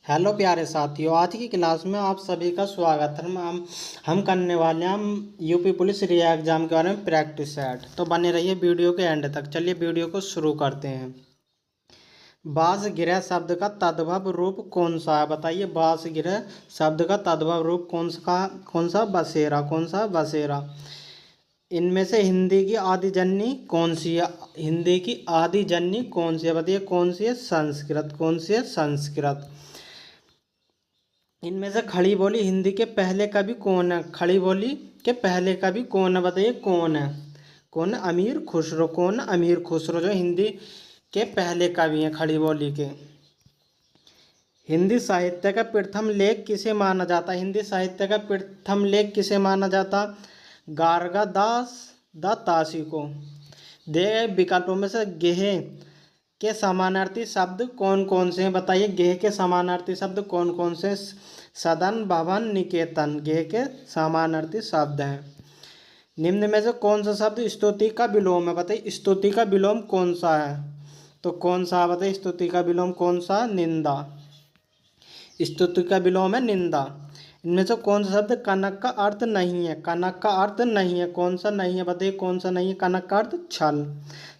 Hello प्यारे साथियों, आज की क्लास में आप सभी का स्वागत है। हम करने वाले हैं हम यूपी पुलिस रिया एग्जाम के बारे में प्रैक्टिस सेट। तो बने रहिए वीडियो के एंड तक। चलिए वीडियो को शुरू करते हैं। बासगिरह शब्द का तद्भव रूप कौन सा है? बताइए, बासगिरह शब्द का तद्भव रूप कौन सा? बसेरा। कौन सा? बसेरा। इनमें से हिंदी की आदिजन्य कौन सी है? हिंदी की आदिजन्य कौन सी है? बताइए कौन सी है? संस्कृत। कौन सी है? संस्कृत। इनमें से खड़ी बोली हिंदी के पहले कवि कौन है? खड़ी बोली के पहले कवि कौन है? बताइए कौन है? कौन है? अमीर खुसरो। कौन है? अमीर खुसरो जो हिंदी के पहले कवि हैं खड़ी बोली के। हिंदी साहित्य का प्रथम लेख किसे माना जाता है? हिंदी साहित्य का प्रथम लेख किसे माना जाता? गार्गादास द तासी को। दिए गए विकल्पों में से गेह के समानार्थी शब्द कौन कौन से हैं? बताइए गेह के समानार्थी शब्द कौन कौन से? सदन, भवन, निकेतन गेह के समानार्थी शब्द हैं। निम्न में से कौन सा शब्द स्तुति का विलोम है? बताइए स्तुति का विलोम कौन सा है? तो कौन सा? बताइए स्तुति का विलोम कौन सा? निंदा। स्तुति का विलोम है निंदा। इनमें से कौन सा शब्द कनक का अर्थ नहीं है? कनक का अर्थ नहीं है। कौन सा नहीं है? बताइए कौन सा नहीं है? कनक का अर्थ छल।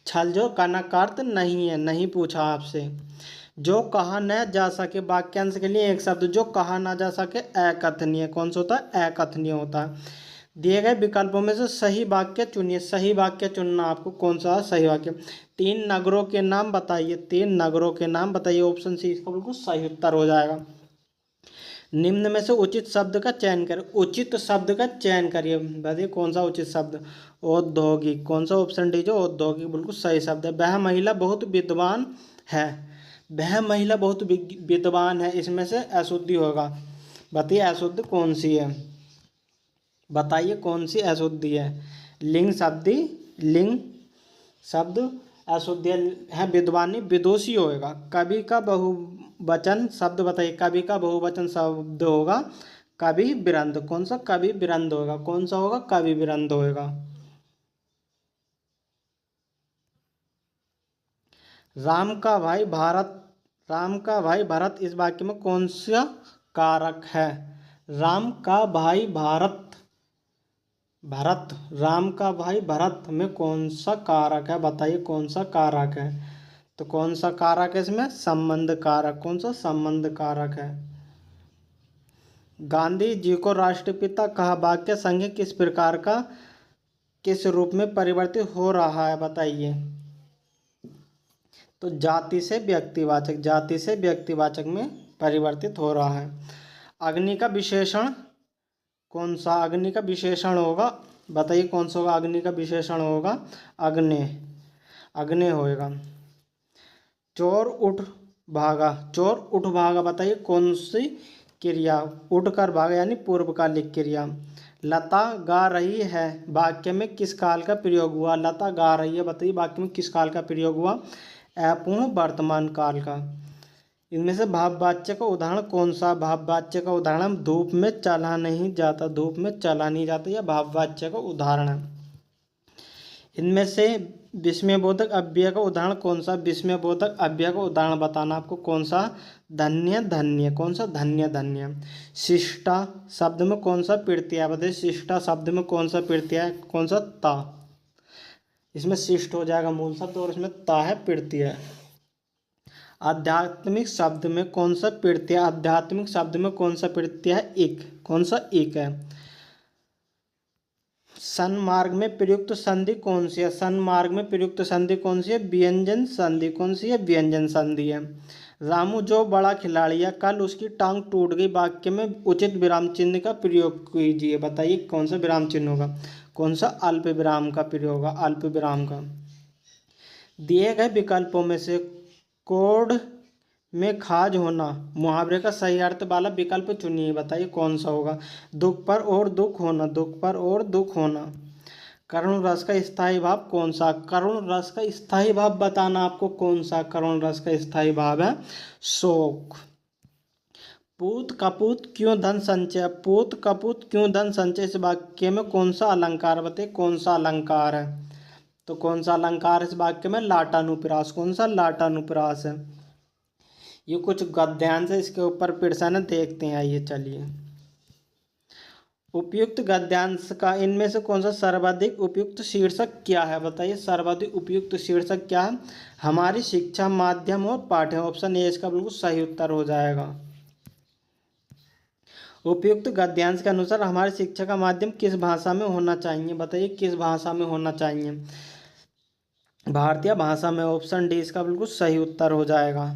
छल जो कनक का अर्थ नहीं है। नहीं पूछा आपसे। जो कहा न जा सके, वाक्यांश के लिए एक शब्द जो कहा ना जा सके अकथनीय। कौन सा होता है? अकथनीय होता है। दिए गए विकल्पों में से सही वाक्य चुनिए। सही वाक्य चुनना आपको। कौन सा सही वाक्य? 3 नगरों के नाम बताइए। 3 नगरों के नाम बताइए। ऑप्शन सी इसका बिल्कुल सही उत्तर हो जाएगा। निम्न में से उचित शब्द का चयन करें। उचित शब्द का चयन करिए। बताइए कौन सा उचित शब्द? औद्योगिक। कौन सा? ऑप्शन डी जो औद्योगिक बिल्कुल सही शब्द है। वह महिला बहुत विद्वान है। वह महिला बहुत विद्वान है, इसमें से अशुद्धि होगा। बताइए अशुद्ध कौन सी है? बताइए कौन सी अशुद्धि है? लिंग शब्दी। लिंग शब्द अशुद्ध है। विद्वानी विदुषी होगा। कवि का बहुवचन शब्द बताइए। कवि का बहुवचन शब्द होगा कवि बिरंद। कौन सा? कवि बिरंद होगा। कौन सा होगा? कवि बिरंद होगा। राम का भाई भारत। राम का भाई भरत इस वाक्य में कौन सा कारक है? राम का भाई भारत। भरत। राम का भाई भरत में कौन सा कारक है? बताइए कौन सा कारक है? तो कौन सा कारक है इसमें? संबंध कारक। कौन सा? संबंध कारक है। गांधी जी को राष्ट्रपिता कहा वाक्य संज्ञा किस प्रकार का, किस रूप में परिवर्तित हो रहा है? बताइए। तो जाति से व्यक्तिवाचक। जाति से व्यक्तिवाचक में परिवर्तित हो रहा है। अग्नि का विशेषण कौन सा? अग्नि का विशेषण होगा। बताइए कौन सा होगा? अग्नि का विशेषण होगा अग्नि। अग्नि होएगा। चोर उठ भागा। चोर उठ भागा बताइए कौन सी क्रिया? उठ कर भागा यानी पूर्वकालिक क्रिया। लता गा रही है वाक्य में किस काल का प्रयोग हुआ? लता गा रही है बताइए वाक्य में किस काल का प्रयोग हुआ? अपूर्ण वर्तमान काल का। इनमें से भाववाच्य का उदाहरण कौन सा? भाववाच्य का उदाहरण धूप में चला नहीं जाता। धूप में चला नहीं जाता यह भाववाच्य का उदाहरण है। इनमें से विस्मयबोधक अव्यय का उदाहरण कौन सा? विस्मयबोधक अव्यय का उदाहरण बताना आपको। कौन सा? धन्य धन्य। कौन सा? धन्य धन्य। शिष्टा शब्द में कौन सा प्रत्यय है? बताइए शिष्टा शब्द में कौन सा प्रत्यय है? कौन सा? ता। इसमें शिष्ट हो जाएगा मूल शब्द और इसमें ता है प्रत्यय। आध्यात्मिक शब्द में कौन सा प्रत्यय? आध्यात्मिक शब्द में कौन सा प्रत्यय है? एक। कौन सा? एक है। सन्मार्ग में प्रयुक्त संधि कौन सी है? सन्मार्ग में प्रयुक्त संधि कौन सी है? व्यंजन संधि। कौन सी है? व्यंजन संधि है। रामू जो बड़ा खिलाड़ी है कल उसकी टांग टूट गई वाक्य में उचित विराम चिन्ह का प्रयोग कीजिए। बताइए कौन सा विराम चिन्ह होगा? कौन सा? अल्प विराम का प्रयोग होगा। अल्प विराम का। दिए गए विकल्पों में से कोड में खाज होना मुहावरे का सही अर्थ वाला विकल्प चुनिए। बताइए कौन सा होगा? दुख पर और दुख होना। दुख पर और दुख होना। करुण रस का स्थायी भाव कौन सा? करुण रस का स्थायी भाव बताना आपको। कौन सा करुण रस का स्थायी भाव है? शोक। पूत कपूत क्यों धन संचय। पूत कपूत क्यों धन संचय इस वाक्य में कौन सा अलंकार? बताइए कौन सा अलंकार है? तो कौन सा अलंकार इस वाक्य में? लाटानुप्रास। कौन सा? लाटानुप्रास है। ये कुछ गद्यांश है, इसके ऊपर प्रश्न देखते हैं। आइए चलिए। उपयुक्त गद्यांश का इनमें से कौन सा सर्वाधिक उपयुक्त शीर्षक क्या है? बताइए सर्वाधिक उपयुक्त शीर्षक क्या है? हमारी शिक्षा, माध्यम और पाठ्य। ऑप्शन ए इसका बिल्कुल सही उत्तर हो जाएगा। उपयुक्त गद्यांश के अनुसार हमारी शिक्षा का माध्यम किस भाषा में होना चाहिए? बताइए किस भाषा में होना चाहिए? भारतीय भाषा में। ऑप्शन डी इसका बिल्कुल सही उत्तर हो जाएगा।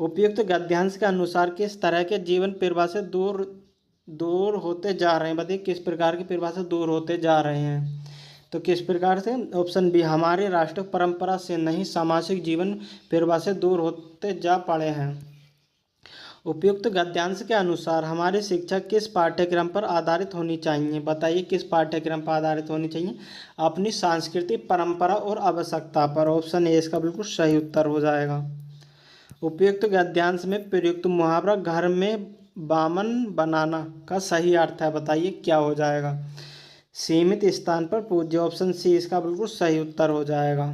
उपयुक्त गद्यांश के अनुसार किस तरह के जीवन प्रवाह से दूर दूर होते जा रहे हैं? बताइए किस प्रकार की प्रवाह से दूर होते जा रहे हैं? तो किस प्रकार से? ऑप्शन बी हमारे राष्ट्र परंपरा से नहीं, सामाजिक जीवन प्रवाह से दूर होते जा पड़े हैं। उपयुक्त गद्यांश के अनुसार हमारी शिक्षा किस पाठ्यक्रम पर आधारित होनी चाहिए? बताइए किस पाठ्यक्रम पर आधारित होनी चाहिए? अपनी सांस्कृतिक परंपरा और आवश्यकता पर। ऑप्शन ए इसका बिल्कुल सही उत्तर हो जाएगा। उपयुक्त गद्यांश में प्रयुक्त मुहावरा घर में बामन बनाना का सही अर्थ है। बताइए क्या हो जाएगा? सीमित स्थान पर पूज्य। ऑप्शन सी इसका बिल्कुल सही उत्तर हो जाएगा।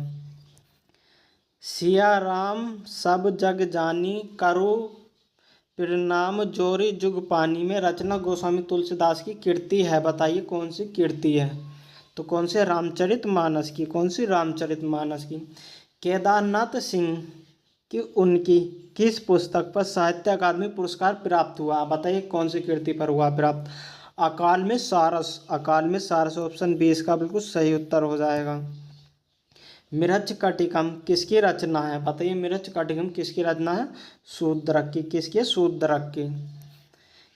सिया राम सब जग जानी, करो परिणाम जोरी जुग पानी में रचना गोस्वामी तुलसीदास की कृति है। बताइए कौन सी कृति है? तो कौन से? रामचरितमानस की। कौन सी? रामचरितमानस की। केदारनाथ सिंह की उनकी किस पुस्तक पर साहित्य अकादमी पुरस्कार प्राप्त हुआ? बताइए कौन सी कृति पर हुआ प्राप्त? अकाल में सारस। अकाल में सारस। ऑप्शन बी इसका बिल्कुल सही उत्तर हो जाएगा। मृच्छकटिकम किसकी रचना है? बताइए मृच्छकटिकम किसकी रचना है? शूद्रक की। किसकी? शूद्रक की।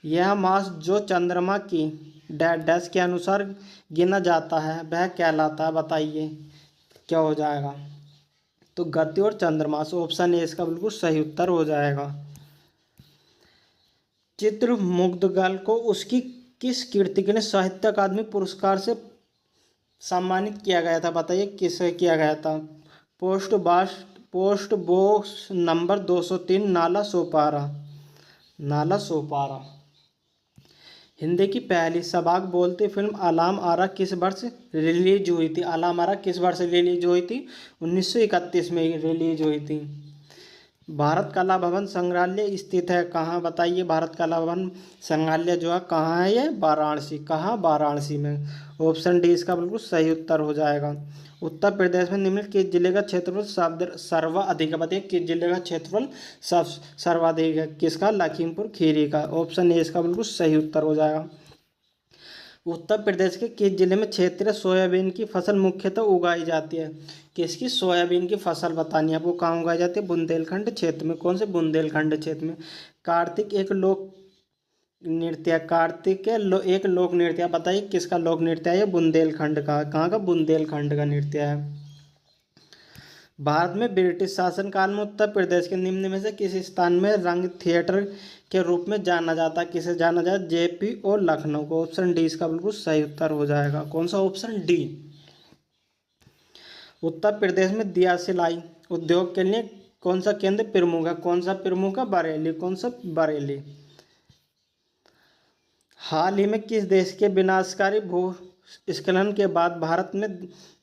यह मास जो चंद्रमा की डैश के अनुसार गिना जाता है वह कहलाता है। बताइए क्या हो जाएगा? तो गति और चंद्रमास। ऑप्शन ए इसका बिल्कुल सही उत्तर हो जाएगा। चित्रमुग्धगल को उसकी किस कृति के लिए साहित्य अकादमी पुरस्कार से सम्मानित किया गया था? बताइए किसे किया गया था? Post box number 203 Nala Sopara. Nala Sopara. Hindi की पहली सबाक बोलती फिल्म अलाम आरा किस वर्ष रिलीज हुई थी? अलाम आरा किस वर्ष रिलीज हुई थी? 1931 में रिलीज हुई थी। भारत कला भवन संग्रहालय स्थित है कहाँ? बताइए भारत कला भवन संग्रहालय जो है कहाँ है? ये वाराणसी। कहाँ? वाराणसी में। ऑप्शन डी इसका बिल्कुल सही उत्तर हो जाएगा। उत्तर प्रदेश में निम्नलिखित किस जिले का क्षेत्रफल सर्वाधिक है? बताइए किस जिले का क्षेत्रफल सर्वाधिक है? किसका? लखीमपुर खीरी का। ऑप्शन ए इसका बिल्कुल सही उत्तर हो जाएगा। उत्तर प्रदेश के किस जिले में क्षेत्रीय सोयाबीन की फसल मुख्यतः उगाई जाती है? किसकी? सोयाबीन की फसल बतानी है आपको। कहाँ उगाई जाती है? बुंदेलखंड क्षेत्र में। कौन से? बुंदेलखंड क्षेत्र में। कार्तिक एक लोक नृत्य। कार्तिक के एक लोक नृत्य। बताइए किसका लोक नृत्य है? ये बुंदेलखंड का। कहाँ का? बुंदेलखंड का नृत्य है। भारत में ब्रिटिश शासनकाल में उत्तर प्रदेश के निम्न में से किस स्थान में रंग थिएटर के रूप में जाना जाता है? किसे जाना जाता है? जेपी और लखनऊ को। ऑप्शन डी इसका बिल्कुल सही उत्तर हो जाएगा। कौन सा? Option D. उत्तर प्रदेश में दिया सिलाई उद्योग के लिए कौन सा केंद्र प्रमुख है? कौन सा प्रमुख है? बरेली। कौन सा? बरेली। हाल ही में किस देश के विनाशकारी भूस्खलन के बाद भारत में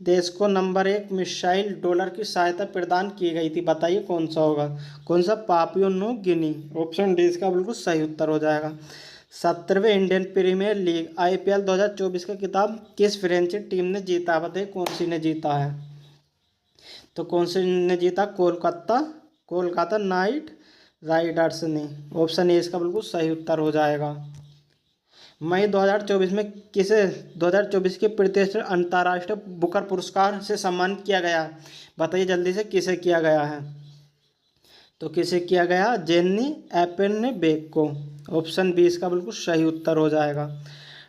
देश को नंबर 1 मिसाइल डॉलर की सहायता प्रदान की गई थी? बताइए कौन सा होगा? कौन सा? Papua New Guinea. Option D इसका बिल्कुल सही उत्तर हो जाएगा। 17वें इंडियन प्रीमियर लीग IPL 2024 का खिताब किस फ्रेंच टीम ने जीता? बताइए कौन सी ने जीता है? तो कौन सी ने जीता? कोलकाता नाइट राइडर्स ने। ऑप्शन ए इसका बिल्कुल सही उत्तर हो जाएगा। मई 2024 में किसे 2024 के प्रतिष्ठित अंतर्राष्ट्रीय बुकर पुरस्कार से सम्मानित किया गया? बताइए जल्दी से किसे किया गया है? तो किसे किया गया? जेन्नी एपेनबेक को। ऑप्शन बी इसका बिल्कुल सही उत्तर हो जाएगा।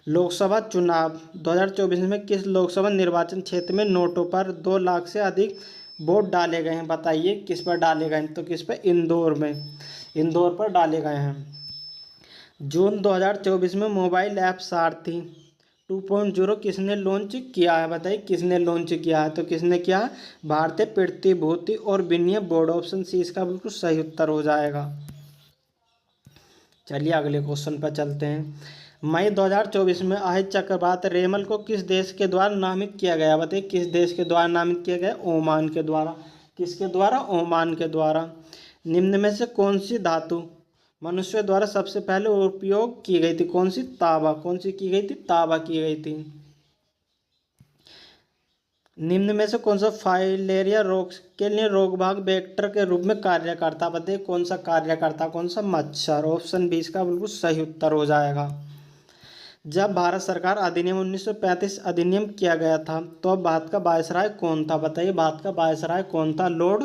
लोकसभा चुनाव 2024 में किस लोकसभा निर्वाचन क्षेत्र में नोटों पर 2 लाख से अधिक वोट डाले गए हैं? बताइए किस पर डाले गए हैं? तो किस पर? इंदौर में। इंदौर पर डाले गए हैं। जून 2024 में मोबाइल ऐप सारथी 2.0 किसने लॉन्च किया है? बताइए किसने लॉन्च किया है? तो किसने किया? भारतीय प्रतिभूति और विनिमय बोर्ड। ऑप्शन सी इसका बिल्कुल सही उत्तर हो जाएगा। चलिए अगले क्वेश्चन पर चलते हैं। मई 2024 में आहिर चक्रवात रेमल को किस देश के द्वारा नामित किया गया? बताइए किस देश के द्वारा नामित किया गया? ओमान के द्वारा। किसके द्वारा? ओमान के द्वारा। निम्न में से कौन सी धातु मनुष्य द्वारा सबसे पहले उपयोग की गई थी? कौन सी? तांबा। कौन सी की गई थी? तांबा की गई थी। निम्न में से कौन सा फाइलेरिया रोग के लिए रोगवाहक वेक्टर के रूप में कार्य करता? बताइए कौन सा कार्य करता? कौन सा? मच्छर। ऑप्शन 20 का बिल्कुल सही उत्तर हो जाएगा। जब भारत सरकार अधिनियम 1935 अधिनियम किया गया था तो अब भारत का वायसराय कौन था? बताइए भारत का वायसराय कौन था? Lord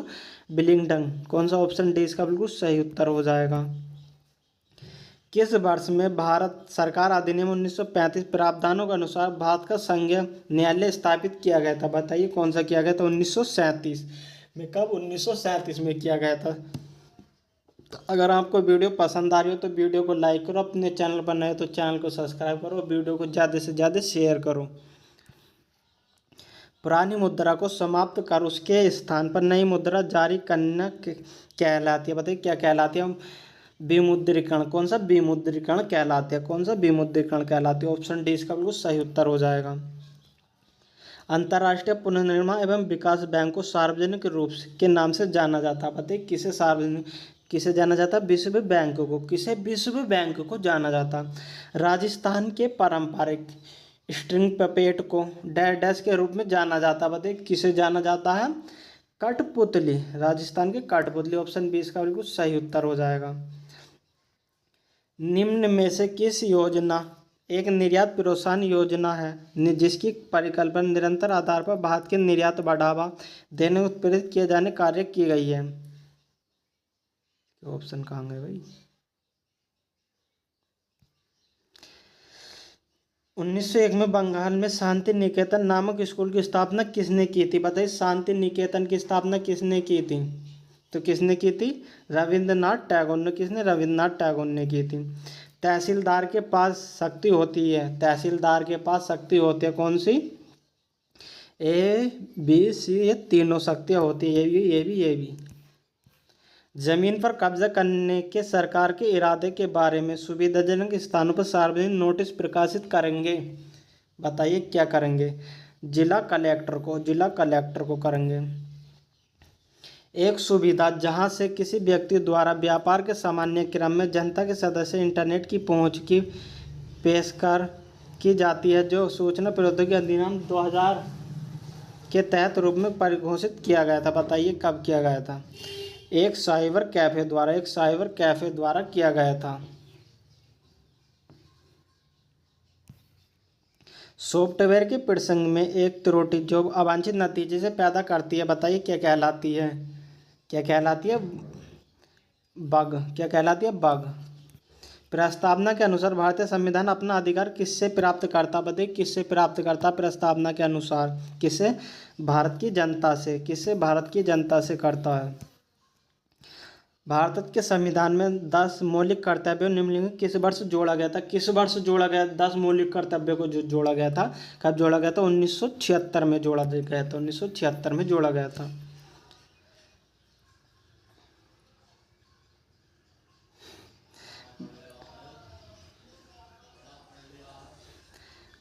Willingdon. कौन सा? ऑप्शन डी इसका बिल्कुल सही उत्तर हो जाएगा। किस वर्ष में भारत सरकार अधिनियम 1935 प्रावधानों के अनुसार भारत का संघीय न्यायालय स्थापित किया गया था? बताइए कौन सा किया गया था? 1937 में। कब? 1937 में किया गया था। अगर आपको वीडियो पसंद आ रही हो तो वीडियो को लाइक करो, अपने चैनल पर नए तो चैनल को सब्सक्राइब करो, वीडियो को ज़्यादा से ज़्यादा शेयर करो। पुरानी मुद्रा को समाप्त कर उसके स्थान पर नई मुद्रा जारी करना कहलाती है? बताइए क्या कहलाती है? विमुद्रीकरण। कौन सा? विमुद्रीकरण कहलाती है। कौन सा? विमुद्रीकरण कहलाती है। ऑप्शन डी इसका बिल्कुल सही उत्तर हो जाएगा। अंतर्राष्ट्रीय पुनर्निर्माण एवं विकास बैंक को सार्वजनिक रूप के नाम से जाना जाता है? बताइए किसे सार्वजनिक किसे जाना जाता? विश्व बैंक को। किसे? विश्व बैंक को जाना जाता। राजस्थान के पारंपरिक स्ट्रिंग पपेट को डैश डैश के रूप में जाना जाता। बताइए किसे जाना जाता है? कठपुतली। राजस्थान के कठपुतली। ऑप्शन 20 का बिल्कुल सही उत्तर हो जाएगा। निम्न में से किस योजना एक निर्यात प्रोत्साहन योजना है जिसकी परिकल्पना निरंतर आधार पर भारत के निर्यात बढ़ावा देने उत्प्रेरित किए जाने कार्य की गई है? ऑप्शन कहाँ गए भाई? 1901 में बंगाल में शांति निकेतन नामक स्कूल की स्थापना किसने की थी? बताइए शांति निकेतन की स्थापना किसने की थी? तो किसने की थी? रविंद्रनाथ टैगोर ने। किसने? रविंद्रनाथ टैगोर ने की थी। तहसीलदार के पास शक्ति होती है। तहसीलदार के पास शक्ति होती है कौन सी? ए बी सी, ये तीनों शक्तियाँ होती है। ये भी। जमीन पर कब्जा करने के सरकार के इरादे के बारे में सुविधाजनक स्थानों पर सार्वजनिक नोटिस प्रकाशित करेंगे? बताइए क्या करेंगे? जिला कलेक्टर को करेंगे। एक सुविधा जहां से किसी व्यक्ति द्वारा व्यापार के सामान्य क्रम में जनता के सदस्य इंटरनेट की पहुंच की पेशकश की जाती है, जो सूचना प्रौद्योगिकी अधिनियम 2000 के तहत रूप में परिघोषित किया गया था? बताइए कब किया गया था? एक साइबर कैफे द्वारा किया गया था। सॉफ्टवेयर के प्रसंग में एक त्रुटि जो अवांछित नतीजे से पैदा करती है, बताइए क्या कहलाती है? क्या कहलाती है? बग। क्या कहलाती है? बग। प्रस्तावना के अनुसार भारतीय संविधान अपना अधिकार किससे प्राप्त करता? बताइए किससे प्राप्त करता? प्रस्तावना के अनुसार किससे? भारत की जनता से। किससे? भारत की जनता से करता है। भारत के संविधान में 10 मौलिक कर्तव्यों निम्नलिखित किस वर्ष जोड़ा गया था? किस वर्ष जोड़ा गया? 10 मौलिक कर्तव्यों को जो जोड़ा गया था, कब जोड़ा गया था? 1976 में जोड़ा गया था। 1976 में जोड़ा गया था।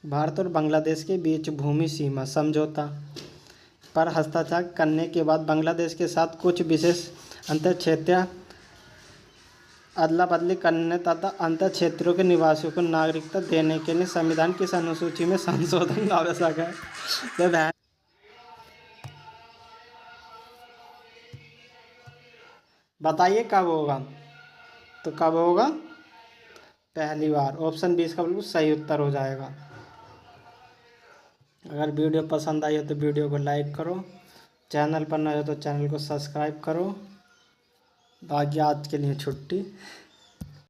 भारत और बांग्लादेश के बीच भूमि सीमा समझौता पर हस्ताक्षर करने के बाद बांग्लादेश के साथ कुछ विशेष अंतर्क्षेत्रीय अदला बदली करने तथा अंतर क्षेत्रों के निवासियों को नागरिकता देने के लिए संविधान की अनुसूची में संशोधन आवश्यक है। बताइए कब होगा? तो कब होगा? पहली बार। ऑप्शन 20 का बिल्कुल सही उत्तर हो जाएगा। अगर वीडियो पसंद आई हो तो वीडियो को लाइक करो, चैनल पर नए हो तो चैनल को सब्सक्राइब करो। बाकी आज के लिए छुट्टी।